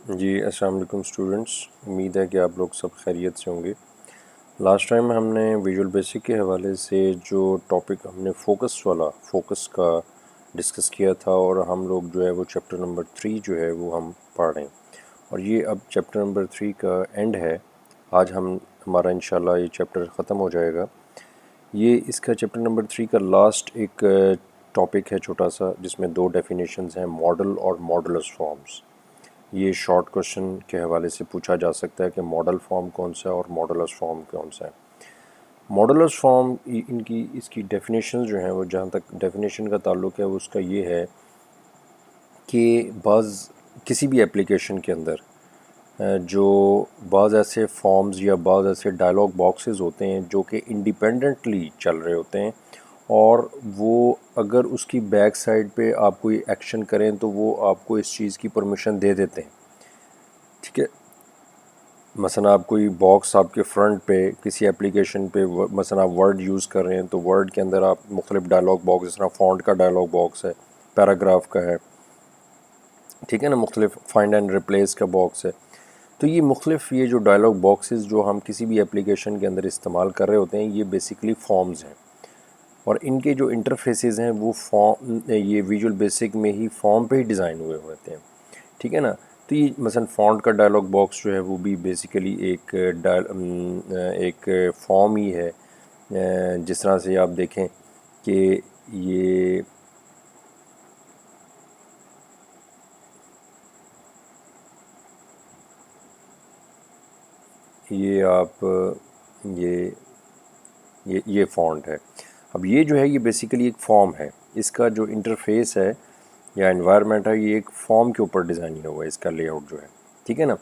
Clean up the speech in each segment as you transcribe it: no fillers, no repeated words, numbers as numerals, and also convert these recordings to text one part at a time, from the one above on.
जी अस्सलाम वालेकुम स्टूडेंट्स, उम्मीद है कि आप लोग सब खैरियत से होंगे। लास्ट टाइम हमने विजुअल बेसिक के हवाले से जो टॉपिक हमने फोकस का डिस्कस किया था और हम लोग जो है वो चैप्टर नंबर 3 जो है वो हम पढ़ रहे हैं और ये अब चैप्टर नंबर 3 का एंड है। आज हमारा इंशाल्लाह ये चैप्टर ख़त्म हो जाएगा। ये इसका चैप्टर नंबर 3 का लास्ट एक टॉपिक है छोटा सा, जिसमें दो डेफिनेशंस हैं, मॉडल और मॉडुलस फॉर्म्स। ये शॉर्ट क्वेश्चन के हवाले से पूछा जा सकता है कि मॉडल फॉर्म कौन सा है और मॉडुलस फॉर्म कौन सा है। मॉडुलस फॉर्म इसकी डेफिनेशन जो है वो, जहाँ तक डेफिनेशन का ताल्लुक़ है, वो उसका ये है कि किसी भी एप्लीकेशन के अंदर जो बाज़ ऐसे फॉर्म्स या बाज़ ऐसे डायलॉग बॉक्सेस होते हैं जो कि इंडिपेंडेंटली चल रहे होते हैं और वो अगर उसकी बैक साइड पे आप कोई एक्शन करें तो वो आपको इस चीज़ की परमिशन दे देते हैं। ठीक है, मसलन आप कोई बॉक्स आपके फ्रंट पे किसी एप्लीकेशन पे मसलन आप वर्ड यूज़ कर रहे हैं तो वर्ड के अंदर आप मुख्तलिफ डायलॉग बॉक्स, जिस तरह फ़ॉन्ट का डायलॉग बॉक्स है, पैराग्राफ का है, ठीक है ना, मुख्तलिफ फाइंड एंड रिप्लेस का बॉक्स है। तो ये मुख्तलिफ ये जो डायलॉग बॉक्सेस जो हम किसी भी एप्लीकेशन के अंदर इस्तेमाल कर रहे होते हैं, ये बेसिकली फॉर्म्स हैं और इनके जो इंटरफेसेस हैं वो ये विजुअल बेसिक में ही फॉर्म पे ही डिज़ाइन हुए होते हैं। ठीक है ना। तो ये मसलन फ़ॉन्ट का डायलॉग बॉक्स जो है वो भी बेसिकली एक फॉर्म ही है। जिस तरह से आप देखें कि ये ये आप ये फ़ॉन्ट है। अब ये जो है ये बेसिकली एक फॉर्म है। इसका जो इंटरफेस है या एनवायरनमेंट है, ये एक फॉर्म के ऊपर डिज़ाइन किया हुआ है, इसका लेआउट जो है। ठीक है ना।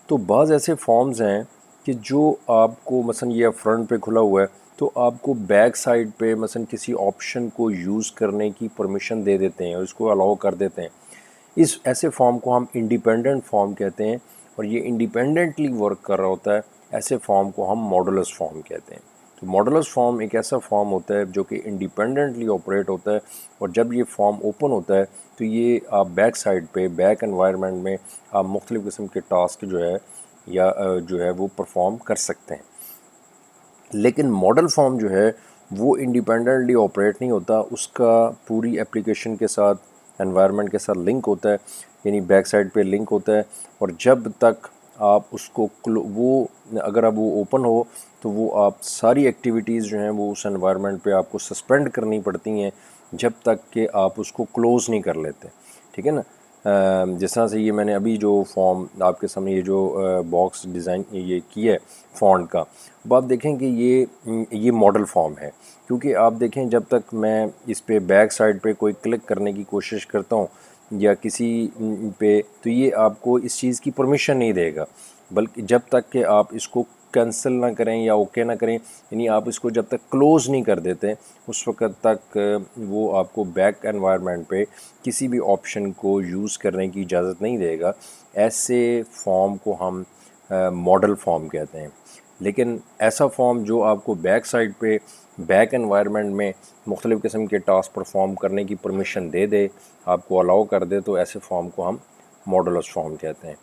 तो बाज़ ऐसे फॉर्म्स हैं कि जो आपको मसलन ये फ्रंट पे खुला हुआ है तो आपको बैक साइड पे मसलन किसी ऑप्शन को यूज़ करने की परमिशन दे देते हैं और इसको अलाउ कर देते हैं। इस ऐसे फॉर्म को हम इंडिपेंडेंट फॉर्म कहते हैं और ये इंडिपेंडेंटली वर्क कर रहा होता है। ऐसे फॉर्म को हम मॉडुलस फॉर्म कहते हैं। तो मॉडुलस फॉर्म एक ऐसा फॉर्म होता है जो कि इंडिपेंडेंटली ऑपरेट होता है और जब ये फॉर्म ओपन होता है तो ये आप बैक साइड पे, बैक एनवायरनमेंट में आप मुख्तलिफ़ किस्म के टास्क जो है या जो है वो परफॉर्म कर सकते हैं। लेकिन मॉडल फॉर्म जो है वो इंडिपेंडेंटली ऑपरेट नहीं होता, उसका पूरी एप्लीकेशन के साथ, एनवायरनमेंट के साथ लिंक होता है, यानी बैक साइड पे लिंक होता है। और जब तक आप उसको अगर अब वो ओपन हो तो वो आप सारी एक्टिविटीज़ जो हैं वो उस एनवायरनमेंट पे आपको सस्पेंड करनी पड़ती हैं जब तक कि आप उसको क्लोज़ नहीं कर लेते। ठीक है ना। जिस तरह से ये मैंने अभी जो फॉर्म आपके सामने ये जो बॉक्स डिज़ाइन ये किया है फ़ॉन्ट का, अब आप देखें कि ये मॉडल फॉर्म है, क्योंकि आप देखें जब तक मैं इस पे बैक साइड पे कोई क्लिक करने की कोशिश करता हूँ या किसी पे, तो ये आपको इस चीज़ की परमिशन नहीं देगा, बल्कि जब तक कि आप इसको कैंसिल ना करें या ओके ना करें, यानी आप इसको जब तक क्लोज़ नहीं कर देते उस वक़्त तक वो आपको बैक एनवायरनमेंट पे किसी भी ऑप्शन को यूज़ करने की इजाज़त नहीं देगा। ऐसे फॉर्म को हम मॉडल फॉर्म कहते हैं। लेकिन ऐसा फॉर्म जो आपको बैक साइड पे, बैक एनवायरनमेंट में मुख्तलिफ़ किस्म के टास्क परफॉर्म करने की परमिशन दे दे, आपको अलाउ कर दे, तो ऐसे फॉर्म को हम मॉडुलस फॉर्म कहते हैं।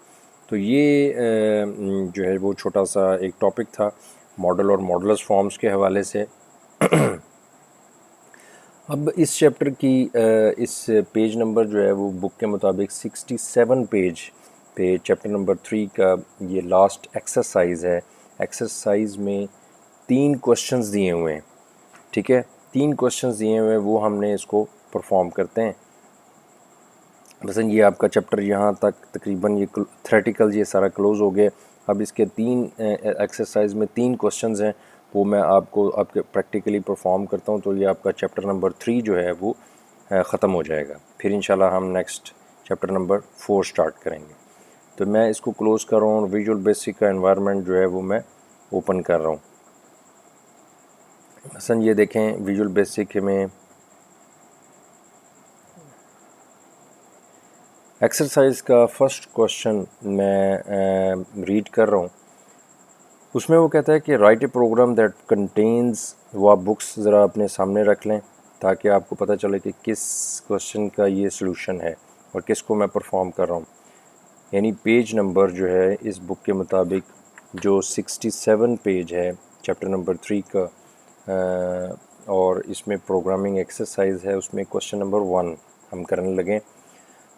तो ये जो है वो छोटा सा एक टॉपिक था मॉडल और मॉडुलस फॉर्म्स के हवाले से। अब इस चैप्टर की इस पेज नंबर जो है वो बुक के मुताबिक 67 पेज पे चैप्टर नंबर 3 का ये लास्ट एक्सरसाइज है। एक्सरसाइज में 3 क्वेश्चंस दिए हुए हैं। ठीक है, 3 क्वेश्चंस दिए हुए हैं, वो हमने इसको परफॉर्म करते हैं। मसलन ये आपका चैप्टर यहाँ तक तकरीबन ये थ्रेटिकल ये सारा क्लोज़ हो गया। अब इसके 3 एक्सरसाइज में 3 क्वेश्चंस हैं, वो मैं आपको आपके प्रैक्टिकली परफॉर्म करता हूँ, तो ये आपका चैप्टर नंबर 3 जो है वो ख़त्म हो जाएगा। फिर इंशाल्लाह हम नेक्स्ट चैप्टर नंबर 4 स्टार्ट करेंगे। तो मैं इसको क्लोज़ कर रहा हूँ और विजुअल बेसिक का एनवायरनमेंट जो है वो मैं ओपन कर रहा हूँ। मसलन ये देखें विजुअल बेसिक में एक्सरसाइज का फर्स्ट क्वेश्चन मैं रीड कर रहा हूँ। उसमें वो कहता है कि write a program that contains, वो आप बुक्स ज़रा अपने सामने रख लें ताकि आपको पता चले कि किस क्वेश्चन का ये सलूशन है और किसको मैं परफॉर्म कर रहा हूँ। यानी पेज नंबर जो है इस बुक के मुताबिक जो 67 पेज है चैप्टर नंबर 3 का, और इसमें प्रोग्रामिंग एक्सरसाइज है, उसमें क्वेश्चन नंबर 1 हम करने लगे।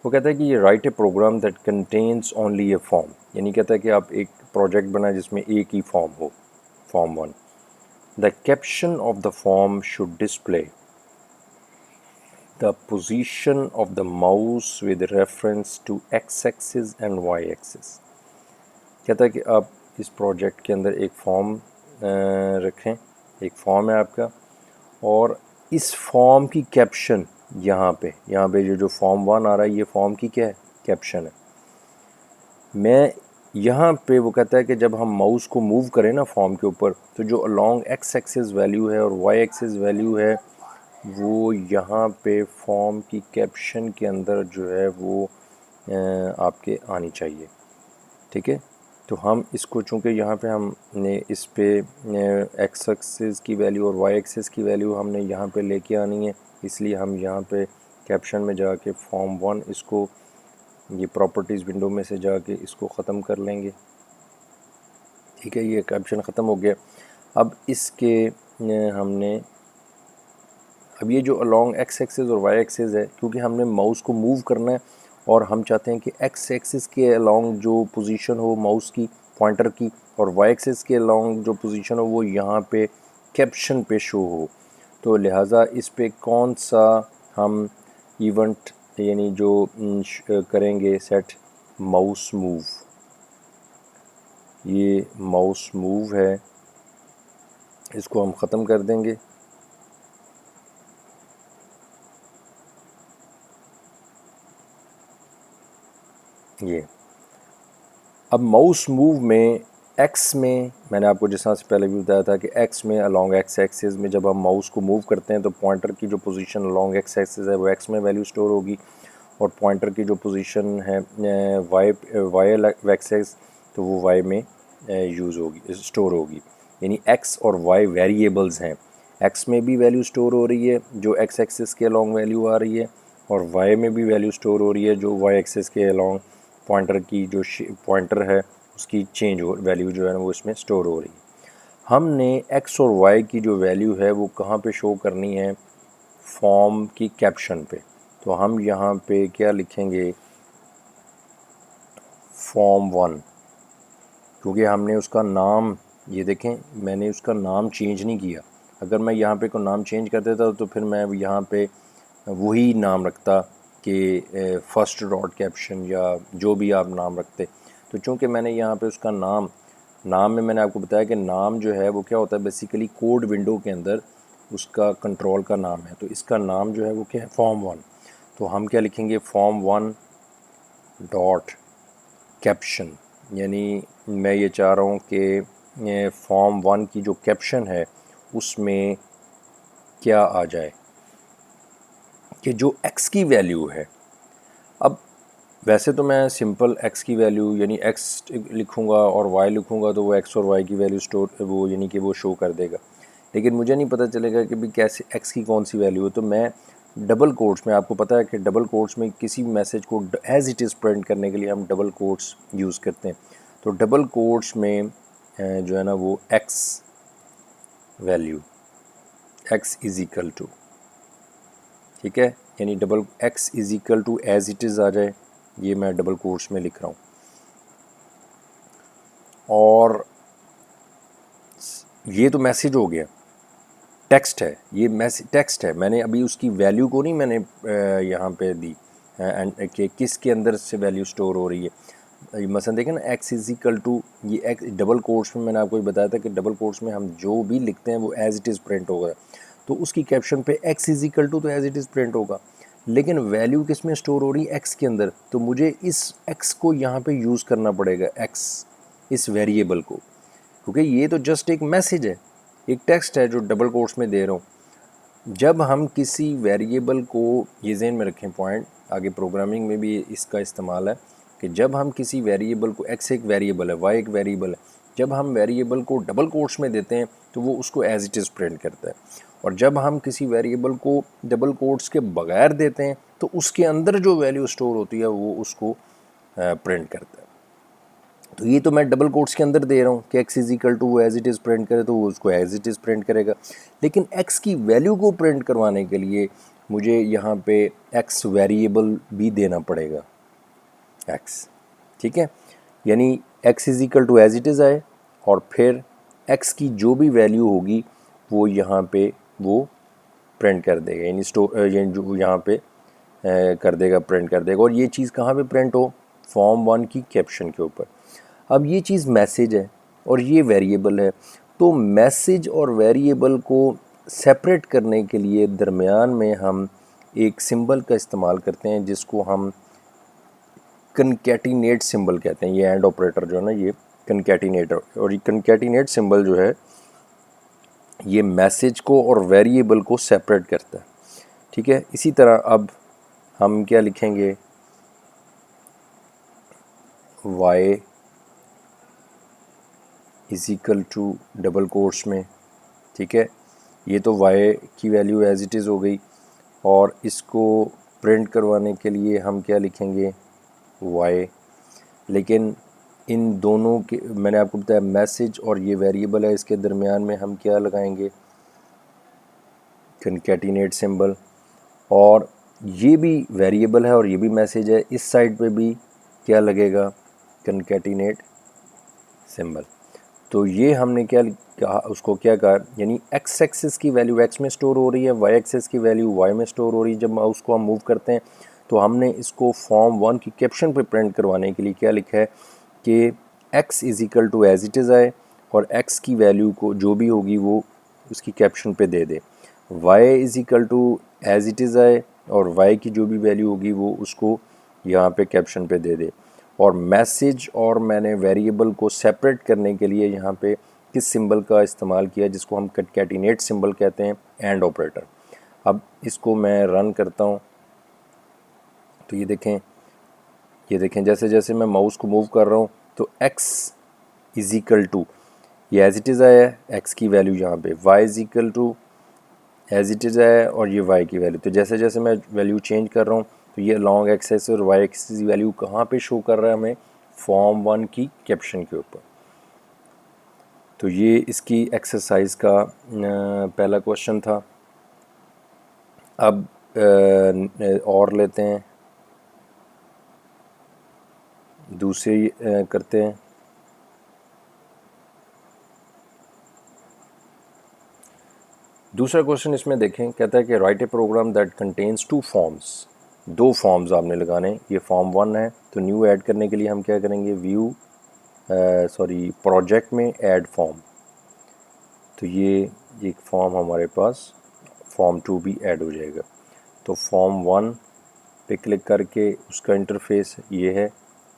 वो कहता है कि ये write a program that contains only a form, यानी कहता है कि आप एक प्रोजेक्ट बनाए जिसमें एक ही फॉर्म हो, form 1। The caption of the form should display the position of the mouse with reference to x-axis and y-axis। कहता है कि आप इस प्रोजेक्ट के अंदर एक फॉर्म रखें, एक फॉर्म है आपका, और इस फॉर्म की कैप्शन यहाँ पे जो फॉर्म 1 आ रहा है, ये फॉर्म की क्या है, कैप्शन है। मैं यहाँ पे वो कहता है कि जब हम माउस को मूव करें ना फॉर्म के ऊपर, तो जो अलोंग एक्स एक्सिस वैल्यू है और वाई एक्सिस वैल्यू है वो यहाँ पे फॉर्म की कैप्शन के अंदर जो है वो आपके आनी चाहिए, ठीक है। तो हम इसको चूँकि यहाँ पे हमने इस पे एक्स एक्सिस की वैल्यू और वाई एक्सिस की वैल्यू हमने यहाँ पे लेके आनी है, इसलिए हम यहाँ पे कैप्शन में जाके फॉर्म 1 इसको ये प्रॉपर्टीज़ विंडो में से जाके इसको ख़त्म कर लेंगे, ठीक है। ये कैप्शन ख़त्म हो गया। अब इसके हमने अब ये जो अलोंग एक्स एक्सिस और वाई एक्सिस है, क्योंकि हमने माउस को मूव करना है और हम चाहते हैं कि एक्स एक्सिस के अलोंग जो पोजीशन हो माउस की, पॉइंटर की, और वाई एक्सिस के अलोंग जो पोजीशन हो वो यहाँ पे कैप्शन पे शो हो, तो लिहाजा इस पे कौन सा हम इवेंट यानी जो करेंगे सेट माउस मूव। ये माउस मूव है, इसको हम ख़त्म कर देंगे। ये अब माउस मूव में एक्स में मैंने आपको जिस तरह से पहले भी बताया था कि एक्स में अलोंग एक्स एक्सिस में जब हम माउस को मूव करते हैं तो पॉइंटर की जो पोजीशन अलोंग एक्स एक्सिस है वो एक्स में वैल्यू स्टोर होगी, और पॉइंटर की जो पोजीशन है वाई एक्सिस तो वो वाई में यूज़ होगी, स्टोर होगी। यानी एक्स और वाई वेरिएबल्स हैं, एक्स में भी वैल्यू स्टोर हो रही है जो एक्स एक्सिस के अलोंग वैल्यू आ रही है, और वाई में भी वैल्यू स्टोर हो रही है जो वाई एक्सिस के अलोंग पॉइंटर की जो पॉइंटर है उसकी चेंज हो वैल्यू जो है ना वो इसमें स्टोर हो रही है। हमने एक्स और वाई की जो वैल्यू है वो कहाँ पे शो करनी है, फॉर्म की कैप्शन पे। तो हम यहाँ पे क्या लिखेंगे, फॉर्म 1, क्योंकि हमने उसका नाम, ये देखें मैंने उसका नाम चेंज नहीं किया। अगर मैं यहाँ पे को नाम चेंज कर देता तो फिर मैं यहाँ पे वही नाम रखता कि फर्स्ट डॉट कैप्शन या जो भी आप नाम रखते। तो चूँकि मैंने यहाँ पे उसका नाम में मैंने आपको बताया कि नाम जो है वो क्या होता है, बेसिकली कोड विंडो के अंदर उसका कंट्रोल का नाम है, तो इसका नाम जो है वो क्या है, फॉर्म 1। तो हम क्या लिखेंगे, फॉर्म 1 डॉट कैप्शन, यानी मैं ये चाह रहा हूँ कि फॉर्म 1 की जो कैप्शन है उसमें क्या आ जाए कि जो x की वैल्यू है। अब वैसे तो मैं सिंपल x की वैल्यू यानी x लिखूँगा और y लिखूँगा तो वो x और y की वैल्यू स्टोर वो यानी कि वो शो कर देगा, लेकिन मुझे नहीं पता चलेगा कि भी कैसे x की कौन सी वैल्यू है। तो मैं डबल कोट्स में, आपको पता है कि डबल कोट्स में किसी मैसेज को एज इट इज़ प्रिंट करने के लिए हम डबल कोट्स यूज़ करते हैं। तो डबल कोट्स में जो है ना वो x value x is equal to, ठीक है, यानी double x is equal to as it is आ जाए, ये मैं डबल कोट्स में लिख रहा हूँ। और ये तो मैसेज हो गया, टेक्स्ट है, ये मैसेज टेक्स्ट है, मैंने अभी उसकी वैल्यू को नहीं मैंने यहाँ पे दी एंड कि किसके अंदर से वैल्यू स्टोर हो रही है। मसलन देखें ना x इज़ इक्वल टू, ये एक्स डबल कोट्स में मैंने आपको बताया था कि डबल कोट्स में हम जो भी लिखते हैं वो एज इट इज़ प्रिंट होगा, तो उसकी कैप्शन पे x इज़ इक्वल टू तो एज इट इज़ प्रिंट होगा, लेकिन वैल्यू किस में स्टोर हो रही है, x के अंदर। तो मुझे इस x को यहाँ पे यूज़ करना पड़ेगा, x इस वेरिएबल को, क्योंकि ये तो जस्ट एक मैसेज है, एक टेक्स्ट है जो डबल कोट्स में दे रहा हूँ। जब हम किसी वेरिएबल को, ये ज़हन में रखें पॉइंट, आगे प्रोग्रामिंग में भी इसका इस्तेमाल है कि जब हम किसी वेरिएबल को, x एक वेरिएबल है, y एक वेरिएबल है, जब हम वेरिएबल को डबल कोट्स में देते हैं तो वो उसको एज इट इज़ प्रिंट करता है, और जब हम किसी वेरिएबल को डबल कोट्स के बगैर देते हैं तो उसके अंदर जो वैल्यू स्टोर होती है वो उसको प्रिंट करता है। तो ये तो मैं डबल कोट्स के अंदर दे रहा हूँ कि x is equal to as it is print करे, तो वो उसको एज इट इज़ प्रिंट करेगा। लेकिन x की वैल्यू को प्रिंट करवाने के लिए मुझे यहाँ पे x वेरिएबल भी देना पड़ेगा, x, ठीक है। यानी x is equal to as it is आए और फिर x की जो भी वैल्यू होगी वो यहाँ पे वो प्रिंट कर देगा, यानी यानी जो यहाँ पे कर देगा, प्रिंट कर देगा। और ये चीज़ कहाँ पे प्रिंट हो, फॉर्म 1 की कैप्शन के ऊपर। अब ये चीज़ मैसेज है और ये वेरिएबल है, तो मैसेज और वेरिएबल को सेपरेट करने के लिए दरमियान में हम एक सिंबल का इस्तेमाल करते हैं जिसको हम कनकैटिनेट सिंबल कहते हैं। ये एंड ऑपरेटर जो है ना, ये कनकैटिनेटर, और ये कनकैटिनेट सिंबल जो है ये मैसेज को और वेरिएबल को सेपरेट करता है, ठीक है। इसी तरह अब हम क्या लिखेंगे, y is equal to double quotes में, ठीक है। ये तो y की वैल्यू एज इट इज़ हो गई, और इसको प्रिंट करवाने के लिए हम क्या लिखेंगे, y। लेकिन इन दोनों के, मैंने आपको बताया मैसेज और ये वेरिएबल है, इसके दरमियान में हम क्या लगाएंगे, कनकैटिनेट सिंबल। और ये भी वेरिएबल है और ये भी मैसेज है, इस साइड पे भी क्या लगेगा, कनकैटिनेट सिंबल। तो ये हमने क्या कहा, उसको क्या कहा, यानी x एक्सिस की वैल्यू x में स्टोर हो रही है, y एक्सिस की वैल्यू y में स्टोर हो रही है। जब उसको हम मूव करते हैं तो हमने इसको फॉर्म 1 की कैप्शन पे प्रिंट करवाने के लिए क्या लिखा है कि x is equal to as it is आए और x की वैल्यू को जो भी होगी वो उसकी कैप्शन पे दे दे, y is equal to as it is आए और y की जो भी वैल्यू होगी वो उसको यहाँ पे कैप्शन पे दे दे। और मैसेज और मैंने वेरिएबल को सेपरेट करने के लिए यहाँ पे किस सिंबल का इस्तेमाल किया, जिसको हम कनकैटिनेट सिंबल कहते हैं, एंड ऑपरेटर। अब इसको मैं रन करता हूँ तो ये देखें जैसे जैसे मैं माउस को मूव कर रहा हूँ तो x इज़ इक्वल टू, ये एज इट इज़ आया है, x की वैल्यू यहाँ पे, y is equal to as it is है और ये y की वैल्यू। तो जैसे जैसे मैं वैल्यू चेंज कर रहा हूँ तो ये लॉन्ग एक्सेस और y एक्सेस की वैल्यू कहाँ पे शो कर रहा है हमें, फॉर्म 1 की कैप्शन के ऊपर। तो ये इसकी एक्सरसाइज का पहला क्वेश्चन था। अब और लेते हैं, दूसरे करते हैं। दूसरा क्वेश्चन इसमें देखें, कहता है कि write a program that contains 2 forms, 2 forms आपने लगाने, ये फॉर्म 1 है तो न्यू ऐड करने के लिए हम क्या करेंगे, व्यू प्रोजेक्ट में ऐड फॉर्म। तो ये एक फॉर्म हमारे पास फॉर्म 2 भी ऐड हो जाएगा। तो फॉर्म 1 पे क्लिक करके उसका इंटरफेस ये है,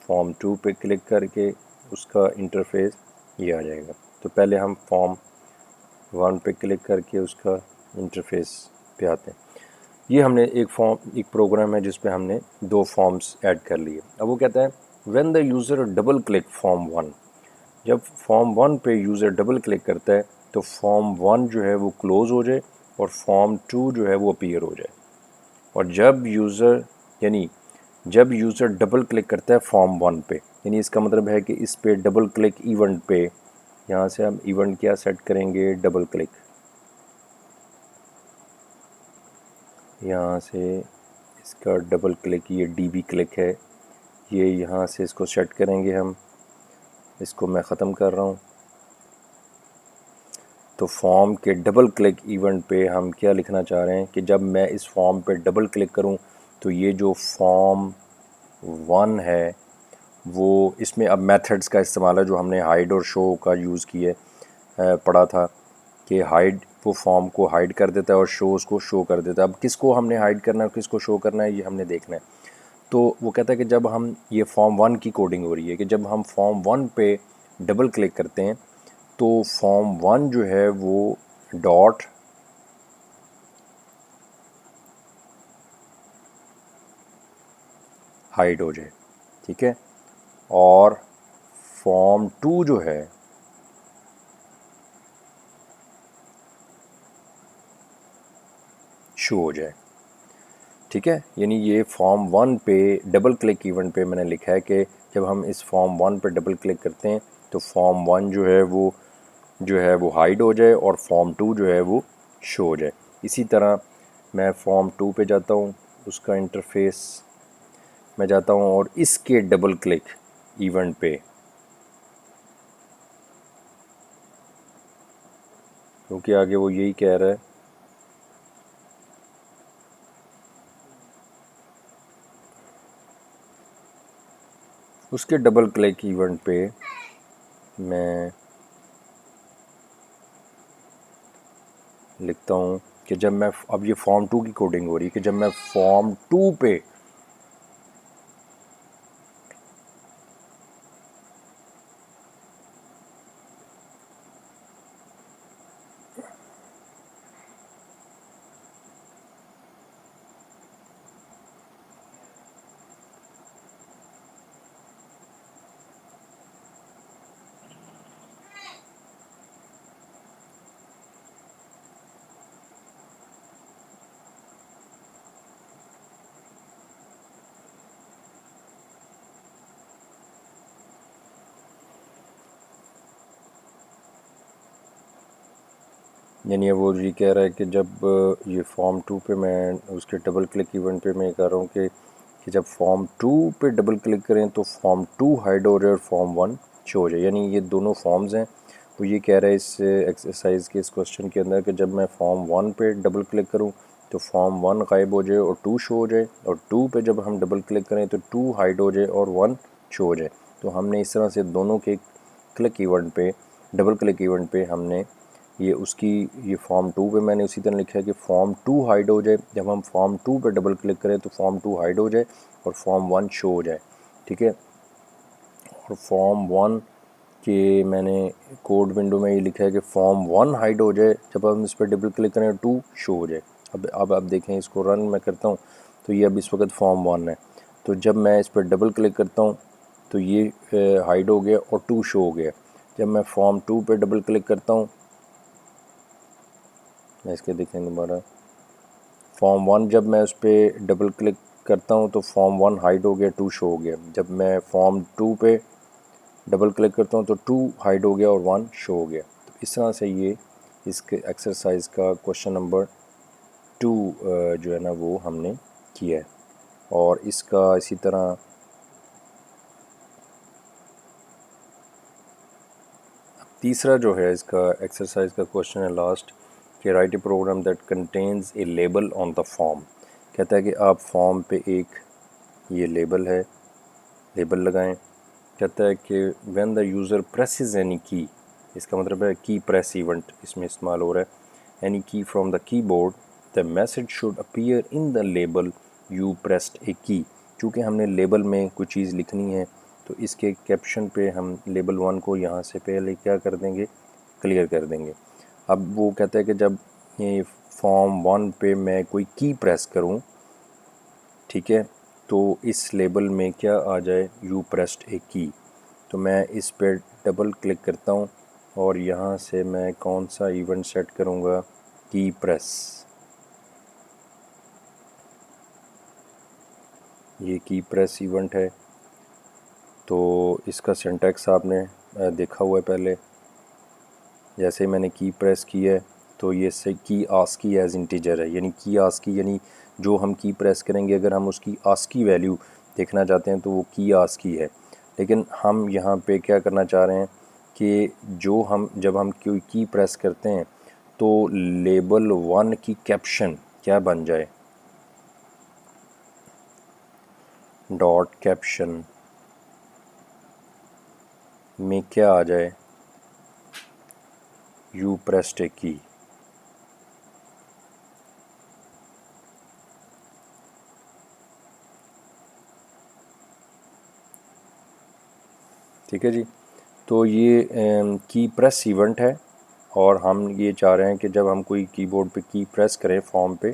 फॉर्म 2 पे क्लिक करके उसका इंटरफेस ये आ जाएगा। तो पहले हम फॉर्म 1 पे क्लिक करके उसका इंटरफेस पे आते हैं। ये हमने एक प्रोग्राम है जिस पे हमने 2 फॉर्म्स ऐड कर लिए। अब वो कहता है when the user double click form 1, जब फॉर्म 1 पे यूज़र डबल क्लिक करता है तो फॉर्म 1 जो है वो क्लोज़ हो जाए और फॉर्म 2 जो है वो अपीयर हो जाए। और जब यूज़र डबल क्लिक करता है फॉर्म 1 पे, यानी इसका मतलब है कि इस पे डबल क्लिक इवेंट पे, यहाँ से हम इवेंट क्या सेट करेंगे, डबल क्लिक, यहाँ से इसका डबल क्लिक, ये डीबी क्लिक है, ये यहाँ से इसको सेट करेंगे हम। इसको मैं ख़त्म कर रहा हूँ। तो फॉर्म के डबल क्लिक इवेंट पे हम क्या लिखना चाह रहे हैं कि जब मैं इस फॉर्म पे डबल क्लिक करूं तो ये जो फॉर्म 1 है वो, इसमें अब मेथड्स का इस्तेमाल है जो हमने हाइड और शो का यूज़ किए पढ़ा था कि हाइड वो फॉर्म को हाइड कर देता है और शो उसको शो कर देता है। अब किसको हमने हाइड करना है, किसको शो करना है, ये हमने देखना है। तो वो कहता है कि जब हम, ये फॉर्म 1 की कोडिंग हो रही है कि जब हम फॉर्म 1 पे डबल क्लिक करते हैं तो फॉर्म 1 जो है वो डॉट हाइड हो जाए, ठीक है, और फॉर्म 2 जो है शो हो जाए। ठीक है, यानी ये फॉर्म 1 पे डबल क्लिक इवेंट पे मैंने लिखा है कि जब हम इस फॉर्म 1 पे डबल क्लिक करते हैं तो फॉर्म 1 जो है वो हाइड हो जाए और फॉर्म 2 जो है वो शो हो जाए। इसी तरह मैं फॉर्म 2 पे जाता हूँ, उसका इंटरफेस मैं जाता हूँ और इसके डबल क्लिक इवेंट पे, क्योंकि आगे वो यही कह रहा है, उसके डबल क्लिक इवेंट पे मैं लिखता हूँ कि जब मैं, अब ये फॉर्म 2 की कोडिंग हो रही है कि जब मैं फॉर्म 2 पे यानी वो ये कह रहा है कि जब ये फॉर्म 2 पे मैं उसके डबल क्लिक इवेंट पे मैं कर रहा हूँ कि जब फॉर्म 2 पे डबल क्लिक करें तो फॉर्म 2 हाइड हो जाए और फॉर्म 1 शो हो जाए। यानी ये दोनों फॉर्म्स हैं। वो ये कह रहा है इस एक्सरसाइज के इस क्वेश्चन के अंदर कि जब मैं फॉर्म 1 पे डबल क्लिक करूँ तो फॉर्म 1 गायब हो जाए और 2 शो हो जाए, और 2 पे जब हम डबल क्लिक करें तो 2 हाइड हो जाए और 1 शो हो जाए। तो हमने इस तरह से दोनों के क्लिक इवेंट पे, डबल क्लिक इवेंट पे हमने ये फॉर्म 2 पे मैंने उसी तरह लिखा है कि फॉर्म 2 हाइड हो जाए, जब हम फॉर्म 2 पे डबल क्लिक करें तो फॉर्म 2 हाइड हो जाए और फॉर्म 1 शो हो जाए। ठीक है, और फॉर्म 1 के मैंने कोड विंडो में ये लिखा है कि फॉर्म 1 हाइड हो जाए, जब हम इस पर डबल क्लिक करें 2 शो हो जाए। अब आप देखें, इसको रन मैं करता हूँ तो ये अब इस वक्त फॉर्म 1 है। तो जब मैं इस पर डबल क्लिक करता हूँ तो ये हाइड हो गया और 2 शो हो गया। जब मैं फॉर्म 2 पे डबल क्लिक करता हूँ, मैं इसके देखें दोबारा, फॉर्म 1 जब मैं उस पर डबल क्लिक करता हूँ तो फॉर्म 1 हाइड हो गया, 2 शो हो गया। जब मैं फॉर्म 2 पे डबल क्लिक करता हूँ तो 2 हाइड हो गया और 1 शो हो गया। तो इस तरह से ये इसके एक्सरसाइज का क्वेश्चन नंबर 2 जो है ना वो हमने किया है। और इसका इसी तरह तीसरा जो है इसका एक्सरसाइज का क्वेश्चन है लास्ट, कि write a program that contains a label on the form. कहता है कि आप फॉर्म पे एक ये लेबल है, लेबल लगाएं। कहता है कि when the user presses any की, इसका मतलब है की प्रेस इवेंट इसमें इस्तेमाल हो रहा है। Any key from the keyboard the message should appear in the label you pressed a key. चूँकि हमने लेबल में कुछ चीज़ लिखनी है तो इसके कैप्शन पे हम लेबल 1 को यहाँ से पहले क्या कर देंगे, क्लियर कर देंगे। अब वो कहता है कि जब ये फॉर्म 1 पे मैं कोई की प्रेस करूँ, ठीक है, तो इस लेबल में क्या आ जाए, यू प्रेस्ड ए की। तो मैं इस पर डबल क्लिक करता हूँ और यहाँ से मैं कौन सा इवेंट सेट करूँगा, की प्रेस। ये की प्रेस इवेंट है। तो इसका सिंटैक्स आपने देखा हुआ है पहले। जैसे मैंने की प्रेस की है तो ये से की आस्की एज इंटीजर है, यानी की आस्की यानी जो हम की प्रेस करेंगे अगर हम उसकी आस्की वैल्यू देखना चाहते हैं तो वो की आस्की है। लेकिन हम यहाँ पे क्या करना चाह रहे हैं कि जो हम जब हम कोई की प्रेस करते हैं तो लेबल 1 की कैप्शन क्या बन जाए, डॉट कैप्शन में क्या आ जाए, यू प्रेस्ड ए की। ठीक है जी, तो ये की प्रेस इवेंट है और हम ये चाह रहे हैं कि जब हम कोई कीबोर्ड पे की प्रेस करें फॉर्म पे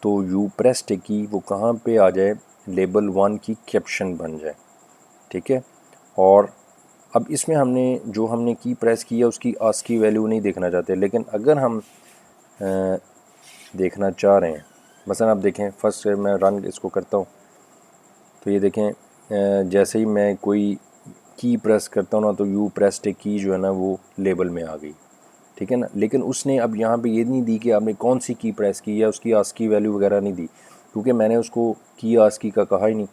तो यू प्रेस्ड की वो कहाँ पे आ जाए, लेबल 1 की कैप्शन बन जाए। ठीक है, और अब इसमें हमने की प्रेस की है उसकी आस्की वैल्यू नहीं देखना चाहते, लेकिन अगर हम देखना चाह रहे हैं मसलन आप देखें फर्स्ट मैं रन इसको करता हूँ तो ये देखें जैसे ही मैं कोई की प्रेस करता हूँ ना तो यू प्रेस्ड ए की जो है ना वो लेबल में आ गई, ठीक है ना। लेकिन उसने अब यहाँ पे ये नहीं दी कि आपने कौन सी की प्रेस की या उसकी आस्की वैल्यू वगैरह नहीं दी, क्योंकि मैंने उसको की आस्की का कहा ही नहीं।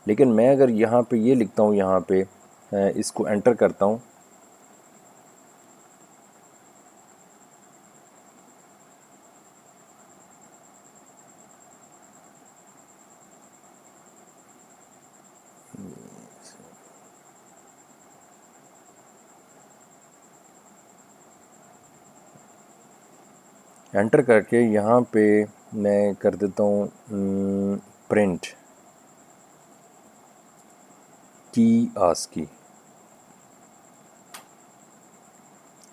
लेकिन मैं अगर यहाँ पे ये लिखता हूँ, यहाँ पे इसको एंटर करता हूँ एंटर करके यहाँ पे मैं कर देता हूँ प्रिंट की आस्की,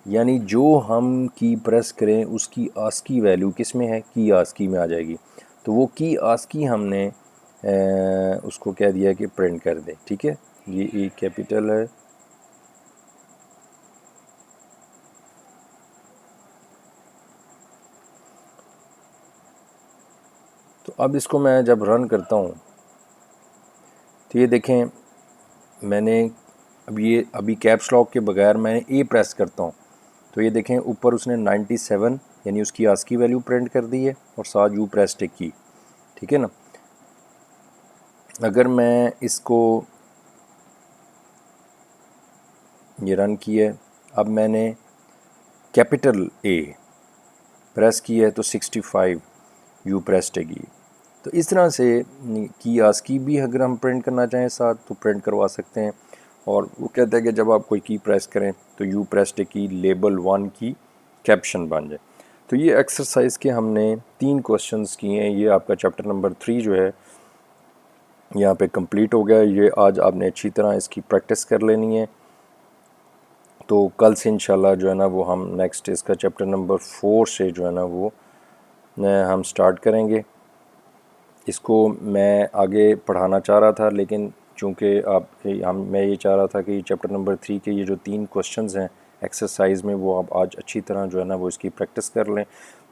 यानी जो हम की प्रेस करें उसकी आस्की वैल्यू किस में है, की आस्की में आ जाएगी। तो वो की आस्की हमने उसको कह दिया कि प्रिंट कर दे, ठीक है। ये ए कैपिटल है, तो अब इसको मैं जब रन करता हूँ तो ये देखें मैंने अभी कैप्स लॉक के बगैर मैं ए प्रेस करता हूँ तो ये देखें ऊपर उसने 97 यानी उसकी आस्की वैल्यू प्रिंट कर दी है और साथ यू प्रेस्ड ए की, ठीक है ना। अगर मैं इसको ये रन किया, अब मैंने कैपिटल ए प्रेस की है तो 65 यू प्रेस्ड ए की। तो इस तरह से की आस्की भी अगर हम प्रिंट करना चाहें साथ तो प्रिंट करवा सकते हैं। और वो कहते हैं कि जब आप कोई की प्रेस करें तो यू प्रेस्ड ए की लेबल 1 की कैप्शन बन जाए। तो ये एक्सरसाइज के हमने 3 क्वेश्चंस किए हैं। ये आपका चैप्टर नंबर 3 जो है यहाँ पे कंप्लीट हो गया। ये आज आपने अच्छी तरह इसकी प्रैक्टिस कर लेनी है। तो कल से इंशाल्लाह जो है ना वो हम नेक्स्ट इसका चैप्टर नंबर 4 से जो है ना वो हम स्टार्ट करेंगे। इसको मैं आगे पढ़ाना चाह रहा था, लेकिन चूँकि मैं ये चाह रहा था कि चैप्टर नंबर 3 के ये जो 3 क्वेश्चंस हैं एक्सरसाइज में वो आप आज अच्छी तरह जो है ना वो इसकी प्रैक्टिस कर लें।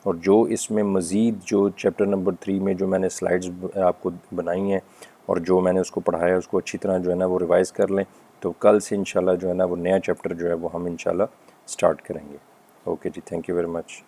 और जो इसमें मज़ीद जो चैप्टर नंबर 3 में जो मैंने स्लाइड्स आपको बनाई हैं और जो मैंने उसको पढ़ाया है उसको अच्छी तरह जो है ना वो रिवाइज़ कर लें। तो कल से इंशाल्लाह जो है ना वो नया चैप्टर जो है वो हम इंशाल्लाह स्टार्ट करेंगे। ओके जी, थैंक यू वेरी मच।